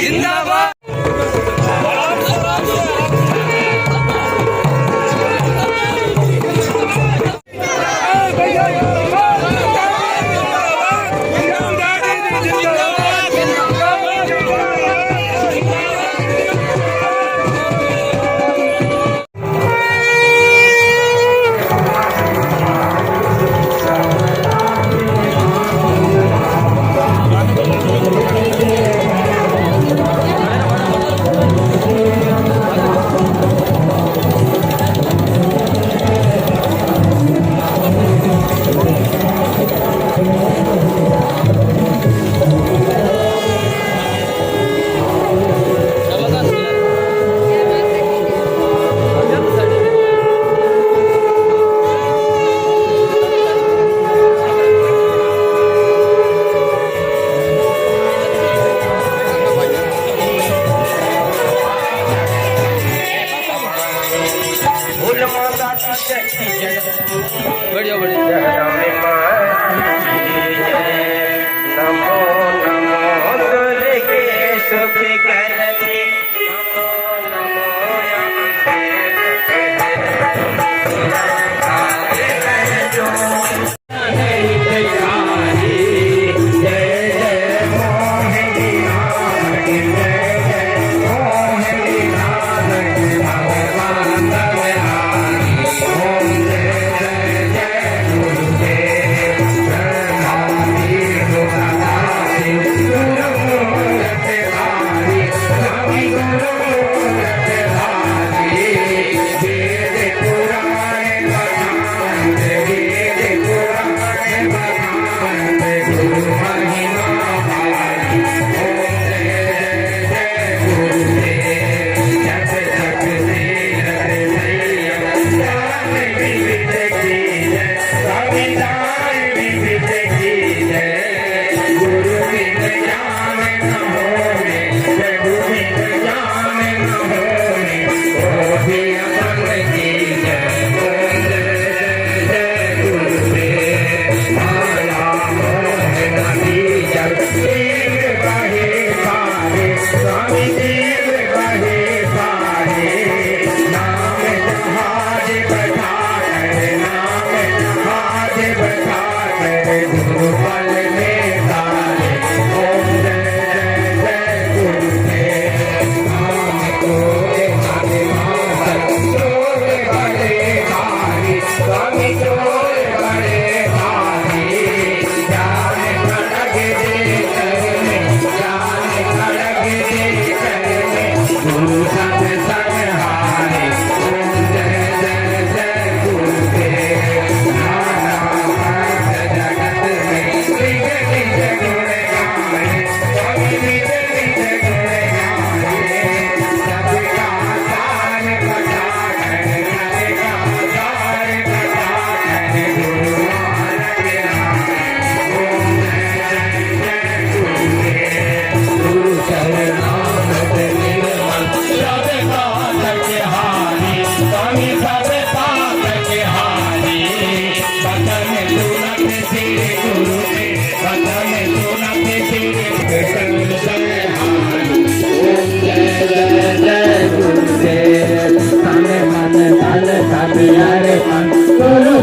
जिंदाबाद। बढ़िया बढ़िया। नमो नमो दुर्गे सुख करती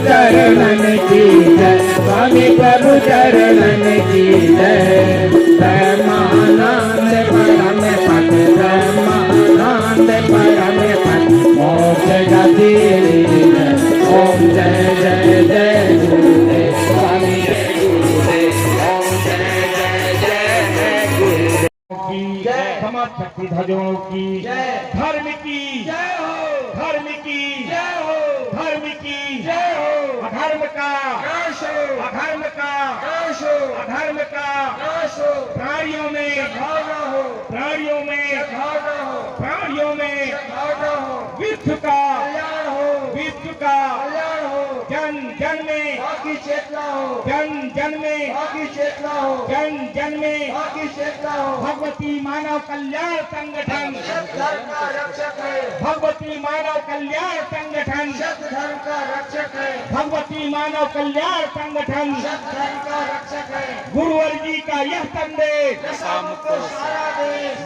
चरणन की जय स्वामी प्रभु चरणन की जय ब्रह्मानंद परम पद ब्रह्मानंद परम पद मोक्ष गति जय ओम जय जय जय गुरुदेव स्वामी जय गुरुदेव ओम जय जय जय जय गुरुदेव की जय समाज शक्ति ध्वजों की जय धर्म की जय हो धर्म की जय हो धर्म की जय हो अधर्म का नाश हो अधर्म का नाश हो अधर्म का नाश हो प्राणियों में भावना हो प्राणियों में भावना हो प्राणियों में भावना हो विश्व का कल्याण हो विश्व का कल्याण हो जन जन में बाकी चेतना हो जन जन में बाकी चेतना हो जन जन में बाकी चेतना हो भगवती मानव कल्याण संगठन धर्म का रक्षक है भगवती मानव कल्याण संगठन धर्म का रक्षक है भगवती मानव कल्याण संगठन धर्म का रक्षक है गुरुवर जी का यह संदेश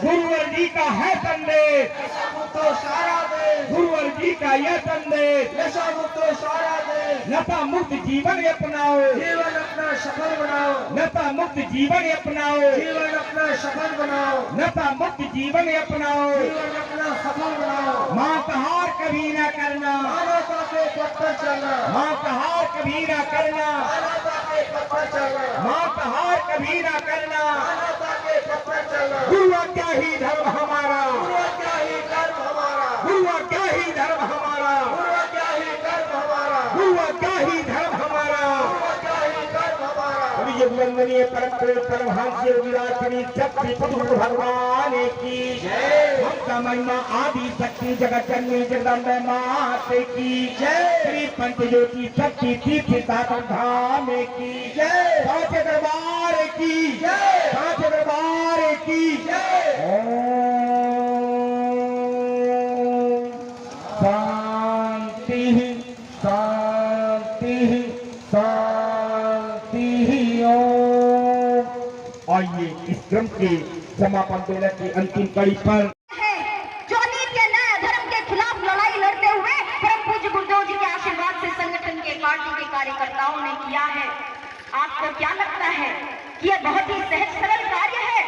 गुरुवर है संदेश, नशा मुक्त हो सारा देश, गुरुवर जी का यह संदेश, नशा मुक्त हो सारा देश, नशा मुक्त जीवन अपनाओ, जीवन अपना सफल बनाओ, नशा मुक्त जीवन अपनाओ, जीवन अपना सफल बनाओ, नशा मुक्त जीवन अपनाओ, जीवन अपना सफल बनाओ, मांसाहार कभी न करना, मानवता के पथ पर चलना, मांसाहार कभी न करना, मानवता के पथ पर चलना, मांसाहार कभी न करना, मानवता के पथ पर चलना, गुरुआ क्या ही धर्म हमारा, गुरु क्या ही कर्म हमारा, गुरुआ क्या ही धर्म हमारा, गुरु क्या ही कर्म हमारा, गुरुआ क्या ही धर्म हमारा। गुरु क्या ही कर्म हमारा। वंदनीय परम पूज्य परमहंस विराटनी शक्ति सद्गुरु भगवान की जय। ममता महिमा आदि शक्ति जगत जननी जगदम्बे मात की जय। श्री पंचज्योति शक्ति तीर्थ सागर धाम की जय। साचे दरबार की जय, साचे दरबार की जय। ओम शांति शांति शांति। आइए इस क्रम के समापन बेला की अंतिम कड़ी पर जो नीति न्याय धर्म के खिलाफ लड़ाई लड़ते हुए परम पूज्य गुरुदेव जी के आशीर्वाद से संगठन के पार्टी के कार्यकर्ताओं ने किया है। आपको क्या लगता है कि यह बहुत ही सहज सरल कार्य है?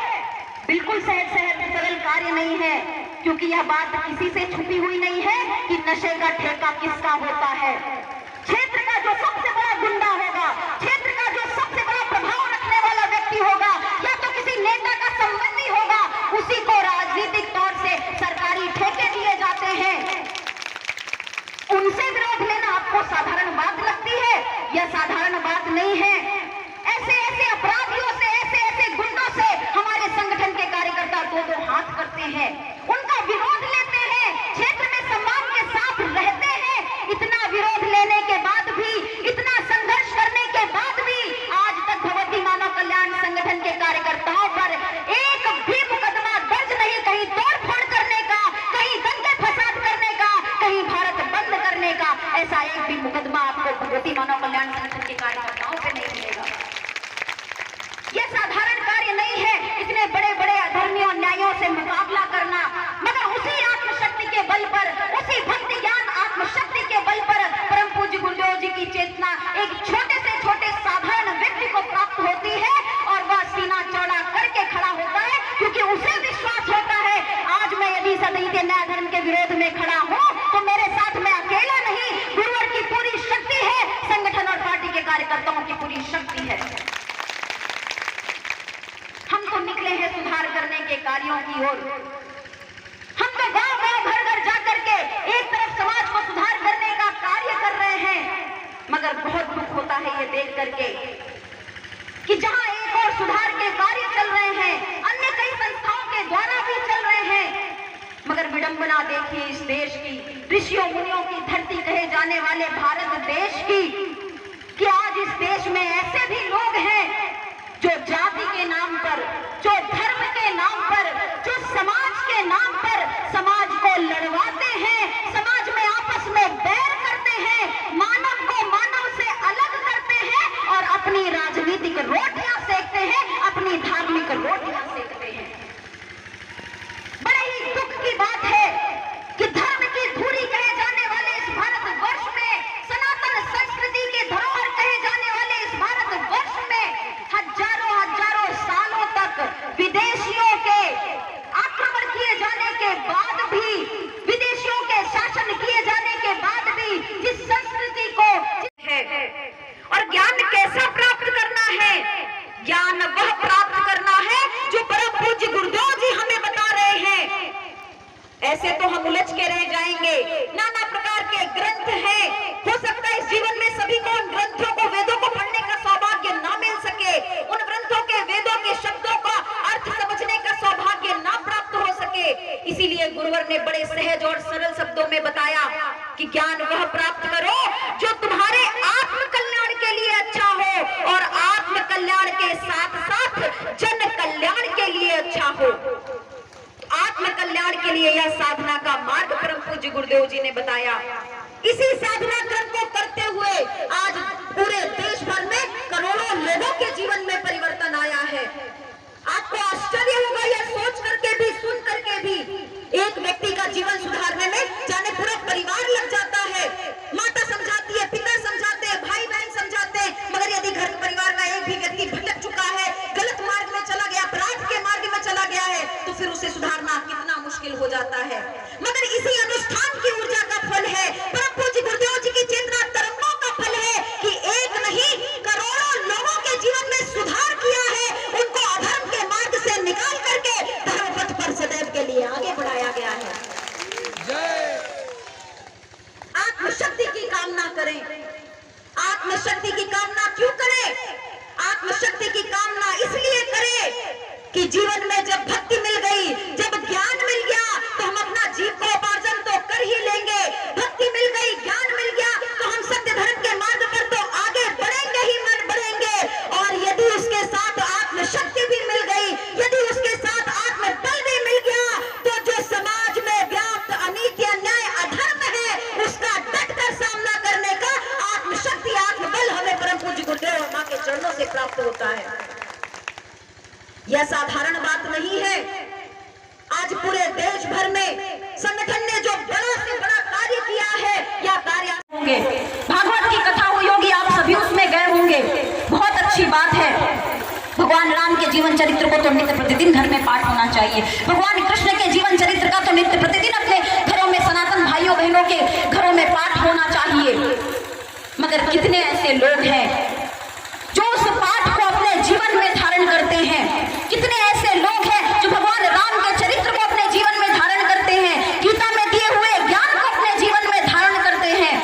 बिल्कुल सहज सरल कार्य नहीं है, क्योंकि यह बात किसी से छुपी हुई नहीं है कि नशे का ठेका किसका होता है। क्षेत्र का जो सबसे बड़ा गुंडा होगा, क्षेत्र का जो सबसे बड़ा प्रभाव रखने वाला व्यक्ति होगा, या तो किसी नेता का संबंधी होगा, उसी को राजनीतिक तौर से सरकारी ठेके दिए जाते हैं। उनसे विरोध लेना आपको साधारण बात लगती है? यह साधारण बात नहीं है। ऐसे ऐसे अपराधियों से, ऐसे ऐसे गुंडों से हमारे संगठन के कार्यकर्ता दो हाथ करते हैं, उनका विरोध लेते हैं, क्षेत्र में सम्मान के साथ रहते हैं। इतना विरोध लेने के बाद भी, इतना संघर्ष करने के बाद भी आज तक भगवती मानव कल्याण संगठन के कार्यकर्ताओं पर एक भी मुकदमा दर्ज नहीं, कहीं तोड़फोड़ करने का, कहीं दंगे फसाद करने का, कहीं भारत बंद करने का, ऐसा एक भी मुकदमा आपको भगवती मानव कल्याण संगठन के कार्यकर्ताओं से नहीं मिलेगा। यह साधारण कार्य नहीं है इतने बड़े बड़े अधर्मियों न्यायों से मुकाबला करना, मगर उसी आत्मशक्ति के बल पर, उसी भक्ति ज्ञान आत्मशक्ति के बल पर परम पूज्य गुरुदेव जी की चेतना एक छोटे से छोटे साधारण व्यक्ति को प्राप्त होती है और वह सीना चौड़ा करके खड़ा होता है, क्योंकि उसे विश्वास होता है आज मैं यदि सदैव न्याय धर्म के विरोध में खड़ा हूं तो मेरे साथ मैं अकेला नहीं, गुरुवर की पूरी शक्ति है, संगठन और पार्टी के कार्यकर्ताओं की पूरी शक्ति है। हम तो निकले हैं सुधार करने के कार्यों की ओर। हम तो गांव गांव घर घर जाकर के एक तरफ समाज को सुधार करने का कार्य कर रहे हैं, मगर बहुत दुख होता है ये देख करके कि जहां एक और सुधार के कार्य चल रहे हैं, अन्य कई संस्थाओं के द्वारा भी चल रहे हैं, मगर विडंबना देखिए इस देश की, ऋषियों मुनियों की धरती कहे जाने वाले भारत देश की, कि आज इस देश में ऐसे भी लोग हैं जो जाति के नाम पर, जो धर्म के नाम पर, जो समाज के नाम पर समाज को लड़वाते हैं, समाज में आपस में बैर करते हैं, मानव को मानव से अलग करते हैं और अपनी राजनीतिक रोटियां सेकते हैं, अपनी धार्मिक रोटियां सेकते हैं। बड़े ही दुख की बात है कि धर्म की धुरी कहे जाने वाले इस भारतवर्ष में, सनातन संस्कृति के धरोहर कहे जाने वाले इस भारतवर्ष में हजारों हजारों सालों तक विदेशियों के आक्रमण किए जाने के बाद भी, विदेशियों के शासन किए जाने के बाद भी जिस संस्कृति को है, और ज्ञान कैसा प्राप्त करना है? ज्ञान वह प्राप्त करना है जो परम पूज्य गुरुदेव जी हमें बता रहे हैं। ऐसे तो हम उलझ के रह जाएंगे, नाना प्रकार के ग्रंथ हैं, हो सकता है इस जीवन में सभी को उन ग्रंथों को, वेदों को पढ़ने का सौभाग्य ना मिल सके, उन ग्रंथों के, वेदों के शब्दों का अर्थ समझने का सौभाग्य ना प्राप्त हो सके। इसीलिए गुरुवर ने बड़े सहज और सरल शब्दों में बताया कि ज्ञान वह प्राप्त करो जो तुम्हारे आत्म कल्याण के लिए अच्छा हो और आत्म कल्याण के साथ साथ जन कल्याण के लिए अच्छा हो। आत्म कल्याण के लिए यह साधना का मार्ग परम पूज्य गुरुदेव जी ने बताया। इसी साधना क्रम को करते हुए आज पूरे देश भर में करोड़ों लोगों के जीवन में परिवर्तन आया है। आपको आश्चर्य होगा यह सोच करके भी, सुन करके भी से सुधारना कितना मुश्किल हो जाता है, मगर इसी अनुष्ठान की ऊर्जा का फल है, परम पूज्य गुरुदेव जी की चेतना तरंगों का फल है कि एक नहीं करोड़ों लोगों के जीवन में सुधार किया है, उनको अधर्म के मार्ग से निकाल करके धर्म पथ पर सदैव के लिए आगे बढ़ाया गया है। आत्मशक्ति की कामना करें। आत्मशक्ति की कामना क्यों करें? आत्मशक्ति की कामना इसलिए करें कि जीवन में जब भक्ति मिल गई, जब ज्ञान मिल गया, तो हम अपना जीविकोपार्जन तो कर ही लेंगे। भक्ति मिल गई, ज्ञान मिल गया, तो हम सत्य धर्म के मार्ग पर तो आगे बढ़ेंगे ही बढ़ेंगे। और यदि उसके साथ आत्मशक्ति भी मिल गई, यदि उसके साथ आत्मबल भी मिल गया, तो जो समाज में व्याप्त अनीति, अन्याय, अधर्म है, उसका डटकर सामना करने का आत्मशक्ति, आत्मबल हमें परम पूज्य गुरुदेव और मां के चरणों से प्राप्त होता है। यह साधारण बात नहीं है। आज पूरे देश भर में संगठन ने जो बड़ा से बड़ा कार्य किया है, यह कार्य होंगे। भागवत की कथा हुई होगी, आप सभी उसमें गए होंगे, बहुत अच्छी बात है। भगवान राम के जीवन चरित्र को तो नित्य प्रतिदिन घर में पाठ होना चाहिए। भगवान कृष्ण के जीवन चरित्र का तो नित्य प्रतिदिन अपने घरों में, सनातन भाइयों बहनों के घरों में पाठ होना चाहिए। मगर कितने ऐसे लोग हैं जो उस पाठ को अपने जीवन में धारण करते हैं? कितने ऐसे लोग हैं जो भगवान राम के चरित्र को अपने जीवन में धारण करते हैं, गीता में दिए हुए ज्ञान को अपने जीवन में धारण करते हैं?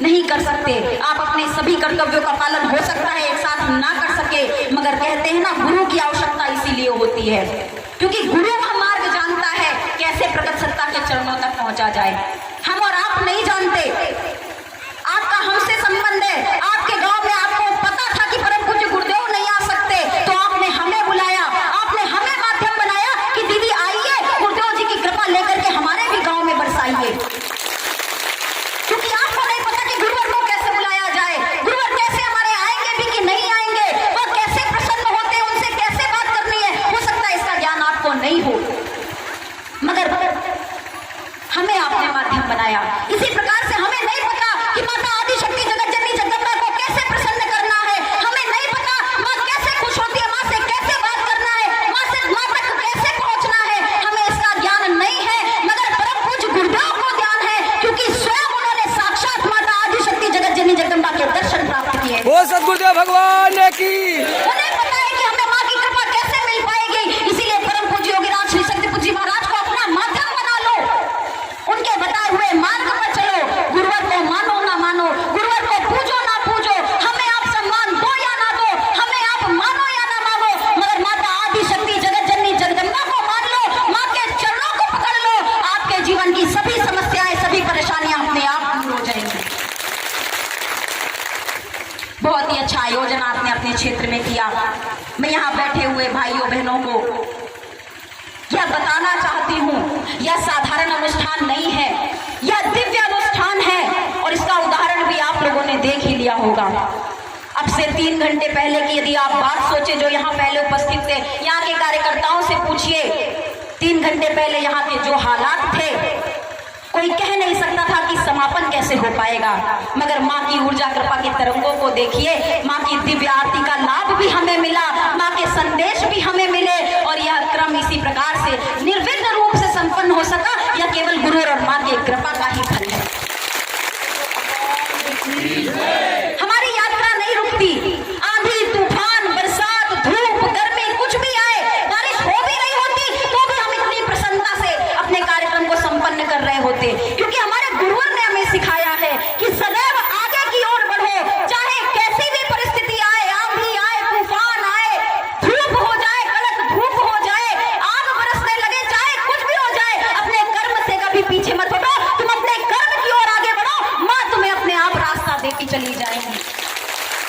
नहीं कर सकते। आप अपने सभी कर्तव्यों का पालन हो सकता है एक साथ ना कर सके, मगर कहते हैं ना, गुरु की आवश्यकता इसीलिए होती है क्योंकि गुरु वह मार्ग जानता है कैसे प्रगट सत्ता के चरणों तक पहुंचा जाए। हम और आप नहीं जानते। आपका हमसे संबंध है। आपके गांव में आपको पता था कि परम पूज्य गुरुदेव नहीं आ सकते, तो आपने हमें बुलाया, आपने हमें माध्यम बनाया कि दीदी आइए, गुरुदेव जी की कृपा लेकर के हमारे भी गांव में बरसाइए। क्योंकि आपको नहीं पता कि गुरुवर को कैसे बुलाया जाए, गुरुवर कैसे हमारे आएंगे भी कि नहीं आएंगे, वह कैसे प्रसन्न होते हैं, उनसे कैसे बात करनी है। हो सकता है इसका ज्ञान आपको नहीं हो, मगर हमें आपने माध्यम बनाया। इसी प्रकार से हमें नहीं पता कि माता आदिशक्ति जगत जननी जगदम्बा को कैसे प्रसन्न करना है, हमें नहीं पता माँ कैसे खुश होती है, माँ से कैसे बात करना है, माँ से माँ तक कैसे पहुंचना है, हमें इसका ज्ञान नहीं है। मगर परम पूज्य गुरुदेव को ज्ञान है क्योंकि स्वयं उन्होंने साक्षात माता आदिशक्ति जगत जननी जगदम्बा के दर्शन प्राप्त किए। वो सदगुरुदेव भगवान की। उन्हें पता है कि हमें माँ की कृपा कैसे मिल पाएगी, इसीलिए परम पूज्य योगीराज श्री शक्तिपुर जी महाराज को अपना माध्यम बना लो, उनके बताए हुए मार्ग पर चलो। गुरुवर को मानो ना मानो, गुरुवर को पूजो ना पूजो, हमें आप सम्मान दो या ना दो, हमें आप मानो या ना मानो, मगर माता आदिशक्ति जगत जननी जगदम्बा को मान लो, माँ के चरणों को पकड़ लो, आपके जीवन की सभी समस्याएं, सभी परेशानियां अपने आप दूर हो जाएंगी। बहुत ही अच्छा आयोजन आपने अपने क्षेत्र में किया। मैं यहाँ बैठे हुए भाइयों बहनों को यह बताना चाहती हूँ, यह साधारण अनुष्ठान नहीं है, यह दिव्य अनुष्ठान है। और इसका उदाहरण भी आप लोगों ने देख ही लिया होगा। अब से 3 घंटे पहले की यदि आप बात सोचे, जो यहाँ पहले उपस्थित थे, यहाँ के कार्यकर्ताओं से पूछिए, 3 घंटे पहले यहाँ के जो हालात थे, कोई कह नहीं सकता था कि समापन कैसे हो पाएगा। मगर माँ की ऊर्जा कृपा की तरंगों को देखिए, माँ की दिव्य आरती का लाभ भी हमें मिला, माँ के संदेश भी हमें मिले, और यह क्रम इसी प्रकार से निर्विघ्न रूप से संपन्न हो सका। यह केवल गुरु और माँ की कृपा का ही फल है। हमारी यात्रा नहीं रुकती, आंधी तूफान बरसात धूप गर्मी कुछ भी आए, बारिश हो भी नहीं होती, तो भी हम इतनी प्रसन्नता से अपने कार्यक्रम को संपन्न कर रहे होते, क्योंकि हमारे गुरुवर ने हमें सिखाया है कि सदैव आगे की ओर बढ़ो, चाहे कैसी भी परिस्थिति आए, आंधी आए, तूफान आए, धूप हो जाए, कड़क धूप हो जाए, आग बरसने लगे, चाहे कुछ भी हो जाए, अपने कर्म से कभी पीछे मत हटो, तुम अपने कर्म की ओर आगे बढ़ो, माँ तुम्हें अपने आप रास्ता देती चली जाएगी।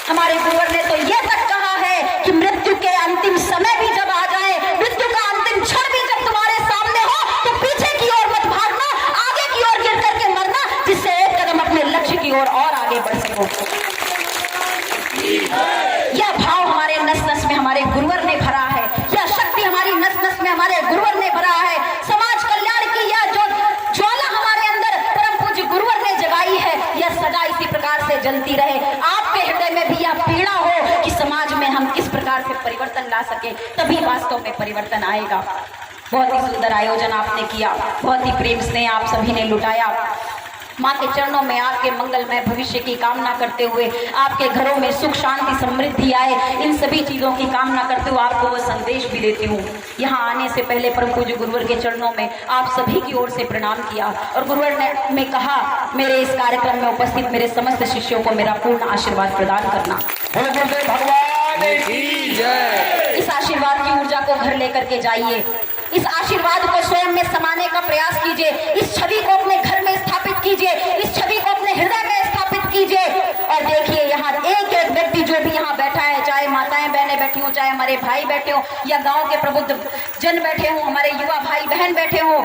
हमारे गुरुवर ने तो यह तक कहा है कि मृत्यु के अंतिम समय भी जब आ जाए, मृत्यु का अंतिम क्षण भी जब तुम्हारे सामने हो, तो पीछे की ओर मत भागना, आगे की ओर गिर करके मरना, जिससे एक कदम अपने लक्ष्य की ओर और आगे बढ़ सको। यह भाव हमारे नस नस में हमारे गुरुवर ने भरा है, यह शक्ति हमारी नस नस में हमारे गुरुवर ने भरा है। समाज कल्याण की यह जो ज्वाला हमारे अंदर परम पूज्य गुरुवर ने जगाई है, यह सदा इसी प्रकार से जलती रहे। आपके हृदय में भी यह पीड़ा हो कि समाज में हम किस प्रकार से परिवर्तन ला सके, तभी वास्तव में परिवर्तन आएगा। बहुत ही सुंदर आयोजन आपने किया, बहुत ही प्रेम स्नेह आप सभी ने लुटाया। माँ के चरणों में आपके मंगलमय भविष्य की कामना करते हुए, आपके घरों में सुख शांति समृद्धि आए, इन सभी चीज़ों की कामना करते हुए आपको वह संदेश भी देती हूँ। यहाँ आने से पहले परम पूज्य गुरुवर के चरणों में आप सभी की ओर से प्रणाम किया और गुरुवर ने कहा मेरे इस कार्यक्रम में उपस्थित मेरे समस्त शिष्यों को मेरा पूर्ण आशीर्वाद प्रदान करना। भगवान की जय। इस आशीर्वाद की ऊर्जा को घर लेकर के जाइए, इस आशीर्वाद को स्वयं में समाने का प्रयास कीजिए, इस छवि को अपने घर में स्थापित कीजिए, इस छवि को अपने हृदय में स्थापित कीजिए। और देखिए यहाँ एक एक व्यक्ति जो भी यहाँ बैठा है, चाहे माताएं बहनें बैठी हो, चाहे हमारे भाई बैठे हो या गांव के प्रबुद्ध जन बैठे हो, हमारे युवा भाई बहन बैठे हो,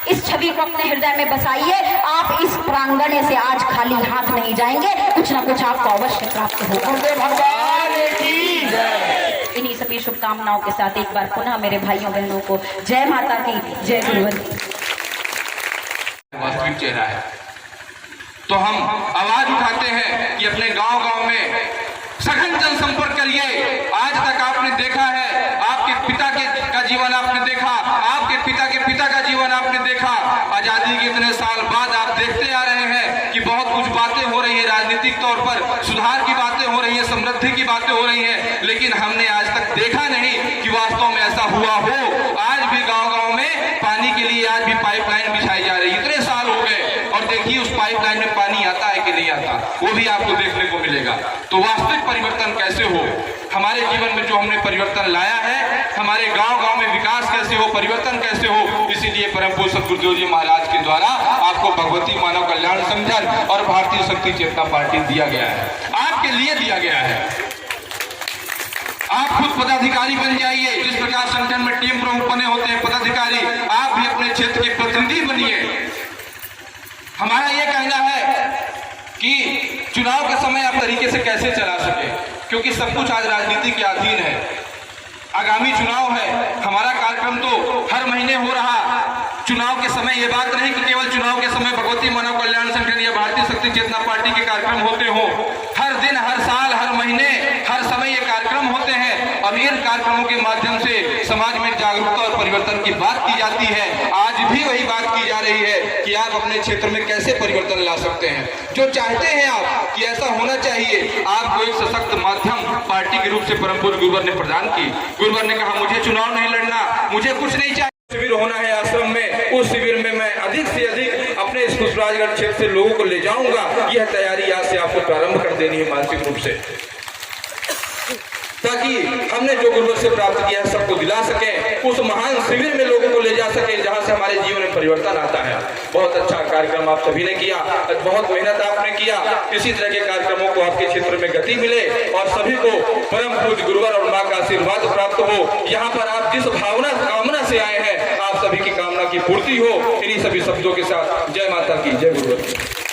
इस छवि को अपने हृदय में बसाइए। आप इस प्रांगण से आज खाली हाथ नहीं जाएंगे, कुछ ना कुछ आपको अवश्य प्राप्त होगा। भगवान की जय। इन्हीं सभी शुभकामनाओं के साथ एक बार पुनः मेरे भाइयों बहनों को जय माता की, जय गुरुवर। वास्तविक चेहरा है तो हम आवाज उठाते हैं कि अपने गांव गांव में सघन जनसंपर्क करिए। आज तक आपने देखा है, आपके पिता का जीवन आपने देखा, आपके पिता के पिता का जीवन आपने देखा। आजादी के इतने साल बाद आप देखते आ रहे हैं कि बहुत कुछ बातें हो रही है, राजनीतिक तौर पर सुधार की बातें हो रही है, समृद्धि की बातें हो रही हैं, लेकिन हमने आज तक देखा नहीं कि वास्तव में ऐसा हुआ हो। आज भी गांव गांव में पानी के लिए आज भी पाइपलाइन बिछाई जा रही है, इतने साल हो गए, और देखिए उस पाइपलाइन में पानी आता है कि नहीं आता, वो भी आपको देखने को मिलेगा। तो वास्तविक परिवर्तन कैसे हो, हमारे जीवन में जो हमने परिवर्तन लाया है, हमारे गांव गांव में विकास कैसे हो, परिवर्तन कैसे हो, इसीलिए परम पूज्य सद्गुरुदेव जी महाराज के द्वारा आपको भगवती मानव कल्याण संगठन और भारतीय शक्ति चेतना पार्टी दिया गया है, आपके लिए दिया गया है। आप खुद पदाधिकारी बन जाइए, जिस प्रकार संगठन में टीम प्रमुख बने होते हैं पदाधिकारी, आप भी अपने क्षेत्र के प्रतिनिधि बनिए। हमारा ये कहना है कि चुनाव का समय आप तरीके से कैसे चला सके, क्योंकि सब कुछ आज राजनीति के अधीन है। आगामी चुनाव है, हमारा कार्यक्रम तो हर महीने हो रहा। चुनाव के समय ये बात नहीं कि केवल चुनाव के समय भगवती मानव कल्याण संगठन या भारतीय शक्ति चेतना पार्टी के कार्यक्रम होते हो, हर दिन, हर साल, हर महीने, हर समय ये कार्यक्रम होते हैं। और इन कार्यक्रमों के माध्यम से समाज में जागरूकता और परिवर्तन की बात की जाती है। आज भी वही बात की जा रही है कि आप अपने क्षेत्र में कैसे परिवर्तन ला सकते हैं। जो चाहते हैं आप कि ऐसा होना चाहिए, आपको एक सशक्त माध्यम पार्टी के रूप से परम पूज्य गुरुवर ने प्रदान की। गुरुवर ने कहा मुझे चुनाव नहीं लड़ना, मुझे कुछ नहीं चाहिए। शिविर होना है आश्रम में, उस शिविर में मैं अधिक से अधिक अपने इस खुशराजगढ़ क्षेत्र से लोगों को ले जाऊंगा। यह तैयारी आज से आपको प्रारंभ कर देनी है मानसिक रूप से, ताकि हमने जो गुरुवर से प्राप्त किया है सबको दिला सके, उस महान शिविर में लोगों को ले जा सके जहां से हमारे जीवन में परिवर्तन आता है। बहुत अच्छा कार्यक्रम आप सभी ने किया, बहुत मेहनत आपने किया। इसी तरह के कार्यक्रमों को आपके क्षेत्र में गति मिले और सभी को परम पूज्य गुरुवर और माँ का आशीर्वाद प्राप्त हो। यहाँ पर आप जिस कामना से आए हैं, आप सभी की कामना की पूर्ति हो। इन्हीं सभी शब्दों के साथ जय माता की, जय गुरुवर।